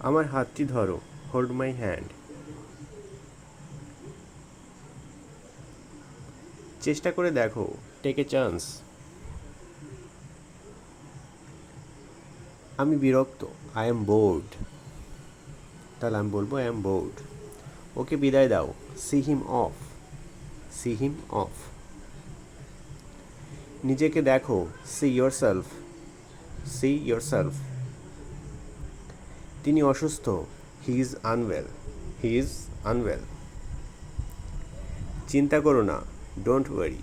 আমার হাতটি ধরো, হোল্ড মাই হ্যান্ড। চেষ্টা করে দেখো, টেক এ চান্স। আমি বিরক্ত, আই এম বোর্ড। তাহলে আমি বলবো আই এম বোর্ড। ওকে বিদায় দাও, see him of. See him of. নিজেকে দেখো, see your self. See your self. তিনি অসুস্থ, he is unwell. He is unwell. চিন্তা করো না, ডোন্ট ওয়ারি।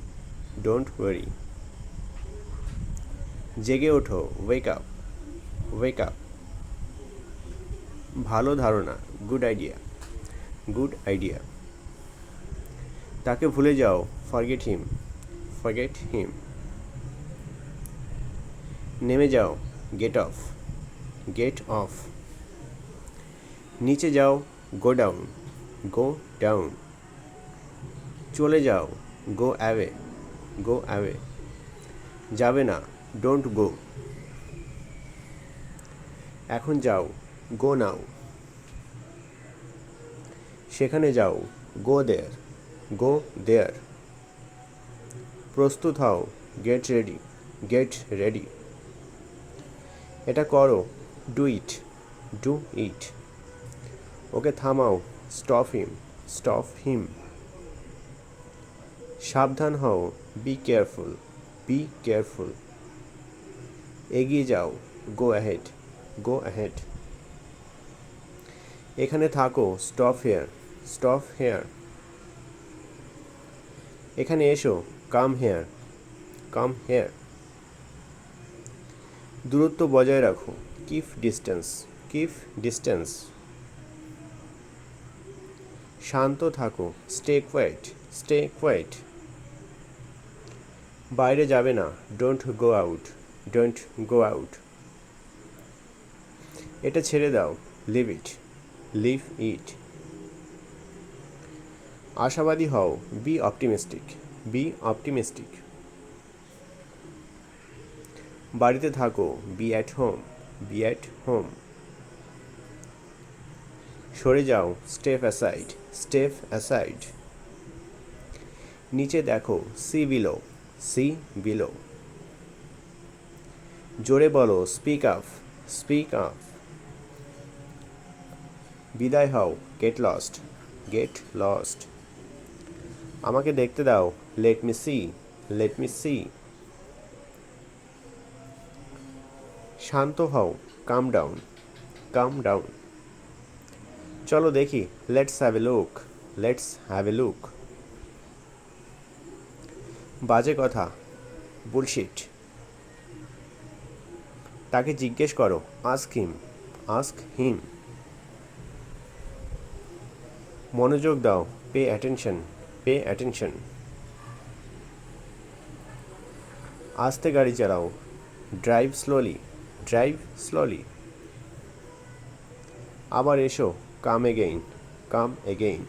Don't worry. জেগে ওঠো, ওয়েক আপ। Wake up. ভালো ধারণা, গুড আইডিয়া। Good idea. তাকে ভুলে যাও, ফরগেট হিম। Forget him. নেমে যাও, গেট অফ। Gate of. নিচে যাও, গো ডাউন। Go down. চলে যাও, গো অ্যাওয়ে। Go away. যাবে না, ডোন্ট গো। এখন যাও, গো নাও। সেখানে যাও, গো দেয়ার। গো দেয়ার। প্রস্তুত হও, গেট রেডি। Get ready. এটা করো, ডু ইট। Do it. ওকে থামাও, স্টপ হিম। Stop him. সাবধান হও, বি কেয়ারফুল। Be careful. এগিয়ে যাও, গো অ্যাহেড। Go ahead. এখানে থাকো, স্টপ হেয়ার। Stop hair. এখানে এসো, কাম হেয়ার। Come here. দূরত্ব বজায় রাখো, কিপ ডিস্টেন্স। Keep distance. শান্ত থাকো, স্টে কোয়াইট। Stay quiet. বাইরে যাবে না, don't go out. Don't go out. এটা ছেড়ে দাও, লিভ ইট। লিভ ইট। আশাবাদী হও, বি অপটিমিস্টিক। B optimistic. বাড়িতে থাকো, be at home. Be at home. সরে যাও, স্টেপ অ্যাসাইড। Step aside. নিচে দেখো, সি বিলো। C below. জোরে বলো, স্পিক আপ। Speak up. বিদায় হও, গেট লস্ট। Get lost. আমাকে দেখতে দাও, let me see. Let me see. শান্ত হও, কাম ডাউন। Calm down. চলো দেখি, let's have a look. Let's have a look. বাজে কথা, বুলশিট। তাকে জিজ্ঞেস করো, আস্ক হিম। Ask him. মনোযোগ দাও, পে অ্যাটেনশন। Pay attention. আস্তে গাড়ি চালাও, ড্রাইভ স্লোলি। Drive slowly. আবার এসো, কাম এগেইন। কাম এগেইন।